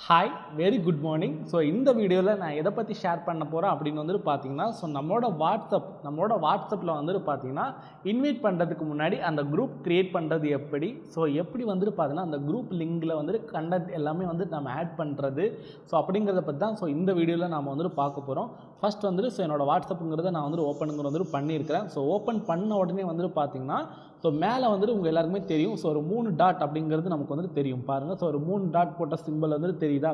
Hi very good morning. So இந்த வீடியோவில் நான் எதை பற்றி ஷேர் பண்ண போகிறேன் அப்படின்னு வந்துட்டு பார்த்தீங்கன்னா, ஸோ நம்மளோட வாட்ஸ்அப்பில் வந்துட்டு பார்த்தீங்கன்னா இன்வைட் பண்ணுறதுக்கு முன்னாடி அந்த குரூப் க்ரியேட் பண்ணுறது எப்படி, ஸோ எப்படி வந்துட்டு பார்த்தீங்கன்னா அந்த குரூப் லிங்கில் வந்துட்டு கண்டென்ட் எல்லாமே வந்துட்டு நம்ம ஆட் பண்ணுறது, ஸோ அப்படிங்கிறத பற்றி தான் ஸோ இந்த வீடியோவில் நம்ம வந்துட்டு பார்க்க போகிறோம். ஃபஸ்ட் வந்துட்டு ஸோ என்னோடய வாட்ஸ்அப்புங்கிறத நான் வந்துட்டு ஓப்பனுங்கிற வந்துட்டு பண்ணியிருக்கிறேன். ஸோ ஓப்பன் பண்ண உடனே வந்துட்டு பார்த்தீங்கன்னா ஸோ மேலே வந்துட்டு உங்கள் எல்லாருக்குமே தெரியும். ஸோ ஒரு 3 டாட் அப்படிங்கிறது நமக்கு வந்துட்டு தெரியும் பாருங்கள். ஸோ ஒரு 3 டாட் போட்ட சிம்பிள் வந்துட்டு தெரியுதா,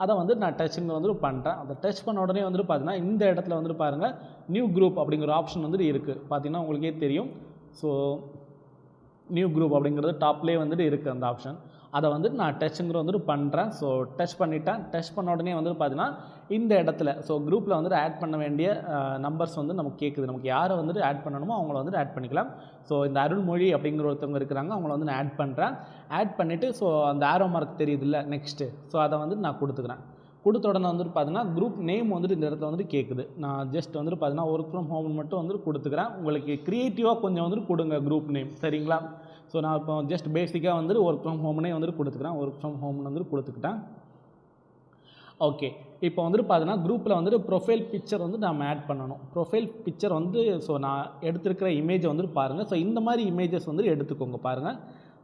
அதை வந்து நான் டச்சுங்க வந்துட்டு பண்ணுறேன். அதை டச் பண்ண உடனே வந்துட்டு பார்த்தீங்கன்னா இந்த இடத்துல வந்துட்டு பாருங்கள் நியூ குரூப் அப்படிங்கிற ஆப்ஷன் வந்துட்டு இருக்குது. பார்த்தீங்கன்னா உங்களுக்கே தெரியும். ஸோ நியூ குரூப் அப்படிங்கிறது டாப்லேயே வந்துட்டு இருக்குது அந்த ஆப்ஷன். அதை வந்துட்டு நான் டச்சுங்கிற வந்துட்டு பண்ணுறேன். ஸோ டச் பண்ணிட்டேன். டச் பண்ண உடனே வந்துட்டு பார்த்தீங்கன்னா இந்த இடத்துல ஸோ குரூப்பில் வந்துட்டு ஆட் பண்ண வேண்டிய நம்பர்ஸ் வந்து நமக்கு கேட்குது. நமக்கு யாரை வந்துட்டு ஆட் பண்ணணுமோ அவங்கள வந்துட்டு ஆட் பண்ணிக்கலாம். ஸோ இந்த அருள்மொழி அப்படிங்கிற ஒருத்தவங்க இருக்கிறாங்க, அவங்கள வந்து நான் ஆட் பண்ணுறேன். ஆட் பண்ணிவிட்டு ஸோ அந்த ஆரோ மார்க் தெரியுதுல்ல நெக்ஸ்ட்டு, ஸோ அதை வந்துட்டு நான் கொடுத்துக்கிறேன். கொடுத்த உடனே வந்துட்டு பார்த்தீங்கன்னா குரூப் நேம் வந்துட்டு இந்த இடத்துல வந்துட்டு கேட்குது. நான் ஜஸ்ட் வந்துட்டு பார்த்தீங்கன்னா ஒர்க் ஃப்ரம் ஹோம் மட்டும் வந்துட்டு கொடுத்துக்கிறேன். உங்களுக்கு க்ரியேட்டிவாக கொஞ்சம் வந்துட்டு கொடுங்க குரூப் நேம், சரிங்களா? ஸோ நான் இப்போ ஜஸ்ட் பேசிக்காக வந்துட்டு ஒர்க் ஃப்ரம் ஹோம்னே வந்துட்டு கொடுத்துக்கிறேன். ஒர்க் ஃப்ரம் ஹோம்னு வந்துட்டு கொடுத்துக்கிட்டேன். ஓகே, இப்போ வந்துட்டு பார்த்தீங்கன்னா குரூப்பில் வந்துட்டு ப்ரொஃபைல் பிக்சர் வந்து நம்ம ஆட் பண்ணணும். ப்ரொஃபைல் பிக்சர் வந்து ஸோ நான் எடுத்துருக்கிற இமேஜை வந்துட்டு பாருங்கள். ஸோ இந்த மாதிரி இமேஜஸ் வந்துட்டு எடுத்துக்கோங்க பாருங்கள்.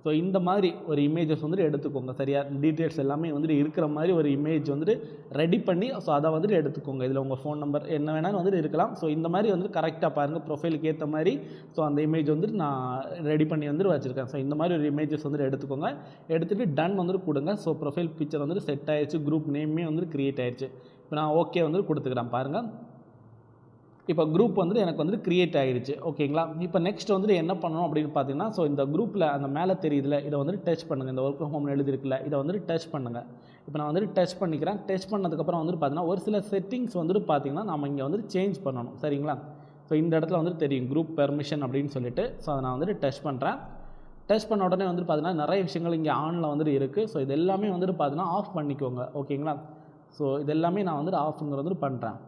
ஸோ இந்த மாதிரி ஒரு இமேஜஸ் வந்துட்டு எடுத்துக்கோங்க, சரியாக டீட்டெயில்ஸ் எல்லாமே வந்துட்டு இருக்கிற மாதிரி ஒரு இமேஜ் வந்துட்டு ரெடி பண்ணி ஸோ அதை வந்துட்டு எடுத்துக்கோங்க. இதில் உங்கள் ஃபோன் நம்பர் என்ன வேணாலும் வந்துட்டு இருக்கலாம். ஸோ இந்த மாதிரி வந்துட்டு கரெக்டாக பாருங்கள், ப்ரொஃபைலுக்கு ஏற்ற மாதிரி ஸோ அந்த இமேஜ் வந்துட்டு நான் ரெடி பண்ணி வந்துட்டு வச்சுருக்கேன். ஸோ இந்த மாதிரி ஒரு இமேஜஸ் வந்துட்டு எடுத்துக்கோங்க. எடுத்துகிட்டு டன் வந்துட்டு கொடுங்க. ஸோ ப்ரொஃபைல் பிக்சர் வந்துட்டு செட் ஆகிடுச்சு, குரூப் நேமே வந்துட்டு க்ரியேட் ஆகிடுச்சு. இப்போ நான் ஓகே வந்துட்டு கொடுத்துக்கிறேன் பாருங்கள். இப்போ குரூப் வந்துட்டு எனக்கு வந்துட்டு க்ரியேட் ஆகிடுச்சு, ஓகேங்களா? இப்போ நெக்ஸ்ட் வந்துட்டு என்ன பண்ணணும் அப்படின்னு பார்த்தீங்கன்னா ஸோ இந்த குரூப்பில் அந்த மேலே தெரியுதுல, இதை வந்துட்டு டச் பண்ணுங்கள். இந்த ஒர்க் ஃப்ரம் ஹோம்னு எழுதிருக்குல்ல, இதை வந்துட்டு டச் பண்ணுங்கள். இப்போ நான் வந்துட்டு டச் பண்ணிக்கிறேன். டச் பண்ணதுக்கப்புறம் வந்துட்டு பார்த்தீங்கன்னா ஒரு சில செட்டிங்ஸ் வந்துட்டு பார்த்தீங்கன்னா நம்ம இங்கே வந்துட்டு சேஞ்ச் பண்ணணும், சரிங்களா? ஸோ இந்த இடத்துல வந்துட்டு தெரியும் குரூப் பெர்மிஷன் அப்படின்னு சொல்லிட்டு. ஸோ அதை நான் வந்துட்டு டச் பண்ணுறேன். டச் பண்ண உடனே வந்துட்டு பார்த்தீங்கன்னா நிறைய விஷயங்கள் இங்கே ஆனில் வந்துட்டு இருக்குது. ஸோ இது எல்லாமே வந்துட்டு பார்த்தீங்கன்னா ஆஃப் பண்ணிக்கோங்க, ஓகேங்களா? ஸோ இது எல்லாமே நான் வந்துட்டு ஆஃப்ங்கிறது வந்துட்டு பண்ணுறேன்.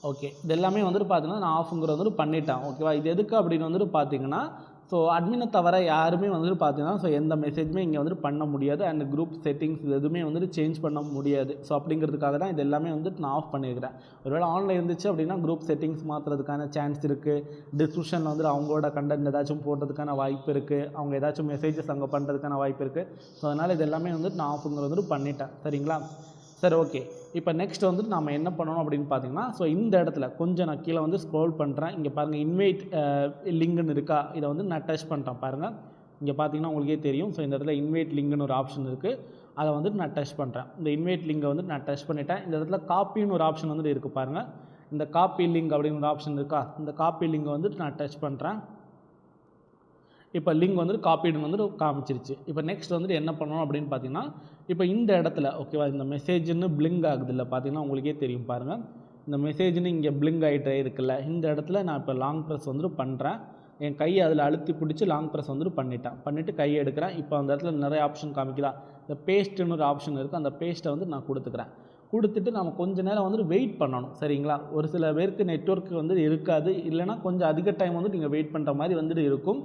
ஓகே, இது எல்லாமே வந்துட்டு பார்த்தீங்கன்னா நான் ஆஃப்ங்கிறது வந்துட்டு பண்ணிட்டேன், ஓகேவா? இது எதுக்கு அப்படின்னு வந்துட்டு பார்த்தீங்கன்னா ஸோ அட்மினை தவிர யாருமே வந்துட்டு பார்த்தீங்கன்னா ஸோ எந்த மெசேஜுமே இங்கே வந்துட்டு பண்ண முடியாது. அண்ட் குரூப் செட்டிங்ஸ் இது எதுவுமே வந்துட்டு சேஞ்ச் பண்ண முடியாது. ஸோ அப்படிங்கிறதுக்காக தான் இது எல்லாமே வந்துட்டு நான் ஆஃப் பண்ணியிருக்கிறேன். ஒருவேளை ஆன்லைன் இருந்துச்சு அப்படின்னா குரூப் செட்டிங்ஸ் மாற்றுறதுக்கான சான்ஸ் இருக்குது. டிஸ்கிரிப்ஷனில் வந்துட்டு அவங்களோட கண்டென்ட் ஏதாச்சும் போடுறதுக்கான வாய்ப்பு இருக்குது. அவங்க ஏதாச்சும் மெசேஜஸ் அங்கே பண்ணுறதுக்கான வாய்ப்பு இருக்குது. ஸோ அதனால் இது எல்லாமே வந்துட்டு நான் ஆஃப்ங்கிறது வந்துட்டு பண்ணிட்டேன், சரிங்களா? சரி, ஓகே. இப்போ நெக்ஸ்ட் வந்துட்டு நம்ம என்ன பண்ணணும் அப்படின்னு பார்த்தீங்கன்னா ஸோ இந்த இடத்துல கொஞ்சம் நான் கீழே வந்து ஸ்க்ரோல் பண்ணுறேன். இங்கே பாருங்கள் இன்வைட் லிங்க்னு இருக்கா, இதை வந்து நான் டச் பண்ணுறேன் பாருங்கள். இங்கே பார்த்தீங்கன்னா உங்களுக்கே தெரியும். ஸோ இந்த இடத்துல இன்வைட் லிங்க்னு ஒரு ஆப்ஷன் இருக்குது, அதை வந்துட்டு நான் டச் பண்ணுறேன். இந்த இன்வைட் லிங்கை வந்துட்டு நான் டச் பண்ணிட்டேன். இந்த இடத்துல காப்பின்னு ஒரு ஆப்ஷன் வந்துட்டு இருக்குது பாருங்கள். இந்த காப்பி லிங்க் அப்படின்னு ஒரு ஆப்ஷன் இருக்கா, இந்த காப்பி லிங்கை வந்துட்டு நான் டச் பண்ணுறேன். இப்போ லிங்க் வந்துட்டு காப்பீடுன்னு வந்துட்டு காமிச்சிருச்சு. இப்போ நெக்ஸ்ட் வந்துட்டு என்ன பண்ணணும் அப்படின்னு பார்த்தீங்கன்னா இப்போ இந்த இடத்துல ஓகேவா இந்த மெசேஜ்னு பிளிங்க் ஆகுது இல்லை, பார்த்தீங்கன்னா உங்களுக்கே தெரியும் பாருங்கள். இந்த மெசேஜ்னு இங்கே பிளிங்க் ஆகிட்டே இருக்குல்ல, இந்த இடத்துல நான் இப்போ லாங் ப்ரெஸ் வந்துட்டு பண்ணுறேன். என் கையை அதில் அழுத்தி பிடிச்சி லாங் ப்ரெஸ் வந்துட்டு பண்ணிவிட்டு கையை எடுக்கிறேன். இப்போ அந்த இடத்துல நிறைய ஆப்ஷன் காமிக்குதா, இந்த பேஸ்ட்டுன்னு ஒரு ஆப்ஷன் இருக்குது, அந்த பேஸ்ட்டை வந்து நான் கொடுத்துக்கிறேன். கொடுத்துட்டு நம்ம கொஞ்சம் நேரம் வந்துட்டு வெயிட் பண்ணணும், சரிங்களா? ஒரு சில பேருக்கு நெட்வொர்க் வந்துட்டு இருக்காது, இல்லைனா கொஞ்சம் அதிக டைம் வந்துட்டு நீங்கள் வெயிட் பண்ணுற மாதிரி வந்துட்டு இருக்கும்.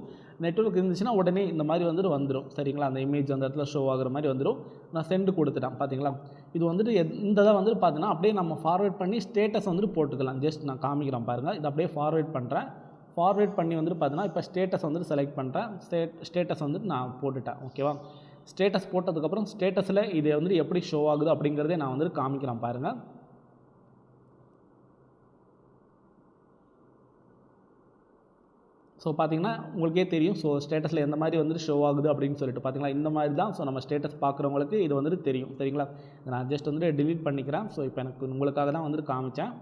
நெட்வொர்க் இருந்துச்சுன்னா உடனே இந்த மாதிரி வந்துட்டு வந்துடும், சரிங்களா? அந்த இமேஜ் அந்த இடத்துல ஷோ ஆகிற மாதிரி வந்துடும். நான் சென்டு கொடுத்துட்டேன், பார்த்தீங்களா? இது வந்துட்டு இந்த இதை வந்துட்டு பார்த்தீங்கன்னா அப்படியே நம்ம ஃபார்வேர்ட் பண்ணி ஸ்டேட்டஸ் வந்துட்டு போட்டுக்கலாம். ஜஸ்ட் நான் காமிக்கிறேன் பாருங்கள். இதை அப்படியே ஃபார்வேர்ட் பண்ணுறேன். ஃபார்வேர்ட் பண்ணி வந்துட்டு பார்த்தீங்கன்னா இப்போ ஸ்டேட்டஸ் வந்துட்டு செலக்ட் பண்ணுறேன். ஸ்டேட்டஸ் வந்துட்டு நான் போட்டுட்டேன், ஓகேவா? ஸ்டேட்டஸ் போட்டதுக்கப்புறம் ஸ்டேட்டஸில் இது வந்துட்டு எப்படி ஷோ ஆகுது அப்படிங்கிறதே நான் வந்துட்டு காமிக்கிறேன் பாருங்கள். ஸோ பார்த்தீங்கன்னா உங்களுக்கே தெரியும். ஸோ ஸ்டேட்டஸில் எந்த மாதிரி வந்துட்டு ஷோ ஆகுது அப்படின்னு சொல்லிட்டு பார்த்தீங்களா, இந்த மாதிரி தான். ஸோ நம்ம ஸ்டேட்டஸ் பார்க்குறவங்களுக்கு இது வந்துட்டு தெரியும், சரிங்களா? நான் ஜஸ்ட் வந்துட்டு டிலீட் பண்ணிக்கிறேன். ஸோ இப்போ எனக்கு உங்களுக்காக தான் வந்துட்டு காமிச்சேன்.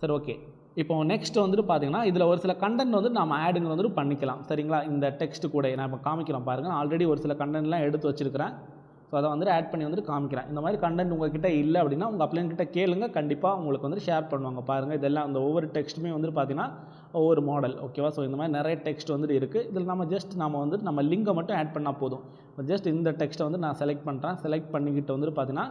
சரி, ஓகே. இப்போ நெக்ஸ்ட் வந்துட்டு பார்த்தீங்கன்னா இதில் ஒரு சில கண்டென்ட் வந்து நம்ம ஆடுங்க வந்துட்டு பண்ணிக்கலாம், சரிங்களா? இந்த டெக்ஸ்ட் கூட நான் இப்போ காமிக்கிறேன் பாருங்கள். ஆல்ரெடி ஒரு சில கண்டென்ட்லாம் எடுத்து வச்சுருக்கிறேன். ஸோ அதை வந்துட்டு ஆட் பண்ணி வந்துட்டு காமிக்கிறேன். இந்த மாதிரி கண்டென்ட் உங்கள்கிட்ட இல்லை அப்படின்னா உங்கள் அப்ளைன்கிட்ட கேளுங்க, கண்டிப்பாக உங்களுக்கு வந்துட்டு ஷேர் பண்ணுவாங்க பாருங்கள். இதெல்லாம் அந்த ஒவ்வொரு டெக்ஸ்ட்டுமே வந்துட்டு பார்த்தீங்கன்னா ஒவ்வொரு மாடல், ஓகேவா? ஸோ இந்த மாதிரி நிறைய டெக்ஸ்ட் வந்துட்டு இருக்குது. இதில் நம்ம ஜஸ்ட் வந்துட்டு நம்ம லிங்கை மட்டும் ஆட் பண்ணால் போதும். ஜஸ்ட் இந்த டெக்ஸ்ட்டை வந்து நான் செலக்ட் பண்ணுறேன். செலக்ட் பண்ணிக்கிட்டு வந்துட்டு பார்த்தீங்கன்னா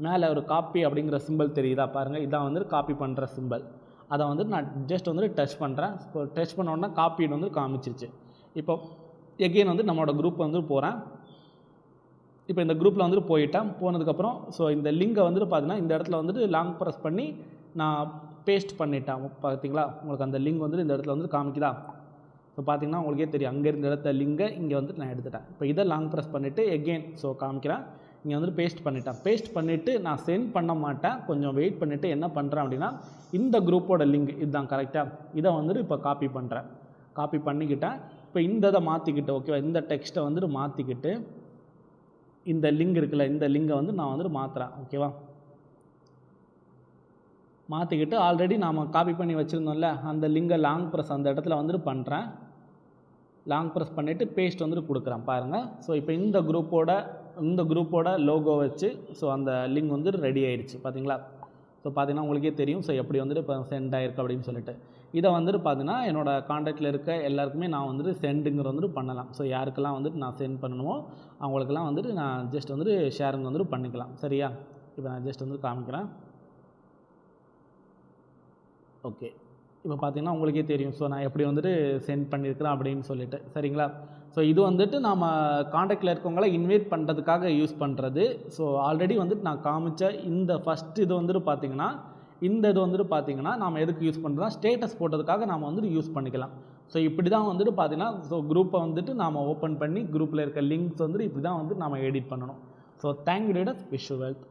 மேலே ஒரு காப்பி அப்படிங்கிற சிம்பிள் தெரியுதா பாருங்கள். இதான் வந்துட்டு காப்பி பண்ணுற சிம்பிள். அதை வந்துட்டு நான் ஜஸ்ட் வந்துட்டு டச் பண்ணுறேன். இப்போ டச் பண்ண உடனே காப்பின்னு வந்து காமிச்சிருச்சு. இப்போ எகெயின் வந்து நம்மளோட குரூப் வந்து போகிறேன். இப்போ இந்த குரூப்பில் வந்துட்டு போயிட்டேன். போனதுக்கப்புறம் ஸோ இந்த லிங்கை வந்துட்டு பார்த்தீங்கன்னா இந்த இடத்துல வந்துட்டு லாங் ப்ரெஸ் பண்ணி நான் பேஸ்ட் பண்ணிட்டேன். பார்த்தீங்களா, உங்களுக்கு அந்த லிங்க் வந்துட்டு இந்த இடத்துல வந்து காமிக்குதா? ஸோ பார்த்தீங்கன்னா உங்களுக்கே தெரியும், அங்கே இருந்த இடத்த லிங்கை இங்கே வந்துட்டு நான் எடுத்துட்டேன். இப்போ இதை லாங் ப்ரெஸ் பண்ணிவிட்டு எகெயின் ஸோ காமிக்கிறேன். இங்கே வந்துட்டு பேஸ்ட் பண்ணிட்டேன். பேஸ்ட் பண்ணிவிட்டு நான் சென்ட் பண்ண மாட்டேன், கொஞ்சம் வெயிட் பண்ணிவிட்டு என்ன பண்ணுறேன் அப்படின்னா இந்த குரூப்போட லிங்க் இதுதான் கரெக்டாக, இதை வந்துட்டு இப்போ காப்பி பண்ணுறேன். காப்பி பண்ணிக்கிட்டேன். இப்போ இந்த இதை மாற்றிக்கிட்டு ஓகேவா, இந்த டெக்ஸ்ட்டை வந்துட்டு மாற்றிக்கிட்டு இந்த லிங்க் இருக்குல்ல, இந்த லிங்கை வந்து நான் வந்துட்டு மாற்றுறேன். ஓகேவா, மாற்றிக்கிட்டு ஆல்ரெடி நாம் காப்பி பண்ணி வச்சுருந்தோம்ல அந்த லிங்கை லாங் ப்ரெஸ் அந்த இடத்துல வந்துட்டு பண்ணுறேன். லாங் ப்ரெஸ் பண்ணிவிட்டு பேஸ்ட் வந்துட்டு கொடுக்குறேன் பாருங்கள். ஸோ இப்போ இந்த குரூப்போட லோகோ வச்சு ஸோ அந்த லிங்க் வந்துட்டு ரெடி ஆயிடுச்சு பார்த்தீங்களா. ஸோ பார்த்தீங்கன்னா உங்களுக்கே தெரியும் ஸோ எப்படி வந்துட்டு இப்போ சென்ட் ஆகிருக்கு அப்படின்னு சொல்லிட்டு. இதை வந்துட்டு பார்த்தீங்கன்னா என்னோடய காண்டாக்டில் இருக்க எல்லாருக்குமே நான் வந்துட்டு சென்டுங்கிற வந்துட்டு பண்ணலாம். ஸோ யாருக்கெல்லாம் வந்துட்டு நான் சென்ட் பண்ணணுமோ அவங்களுக்கெல்லாம் வந்துட்டு நான் ஜஸ்ட் வந்துட்டு ஷேருங்க வந்துட்டு பண்ணிக்கலாம். சரியா, இப்போ நான் ஜஸ்ட் வந்துட்டு காமிக்கிறேன். ஓகே, இப்போ பார்த்தீங்கன்னா உங்களுக்கே தெரியும் ஸோ நான் எப்படி வந்துட்டு சென்ட் பண்ணியிருக்கிறேன் அப்படின்னு சொல்லிட்டு. சரிங்களா, ஸோ இது வந்துட்டு நாம் காண்டாக்டில் இருக்கவங்கள இன்வைட் பண்ணுறதுக்காக யூஸ் பண்ணுறது. ஸோ ஆல்ரெடி வந்துட்டு நான் காமிச்ச இந்த ஃபஸ்ட் இது வந்துட்டு பார்த்திங்கன்னா இந்த இது வந்துட்டு பார்த்திங்கன்னா நாம் எதுக்கு யூஸ் பண்ணுறோம்னா ஸ்டேட்டஸ் போட்டதுக்காக நாம் வந்துட்டு யூஸ் பண்ணிக்கலாம். ஸோ இப்படி தான் வந்துட்டு பார்த்திங்கன்னா ஸோ குரூப்பை வந்துட்டு நாம் ஓப்பன் பண்ணி குரூப்பில் இருக்க லிங்க்ஸ் வந்துட்டு இப்படி தான் வந்துட்டு நாம் எடிட் பண்ணணும். So thank you readers, wish you wealth.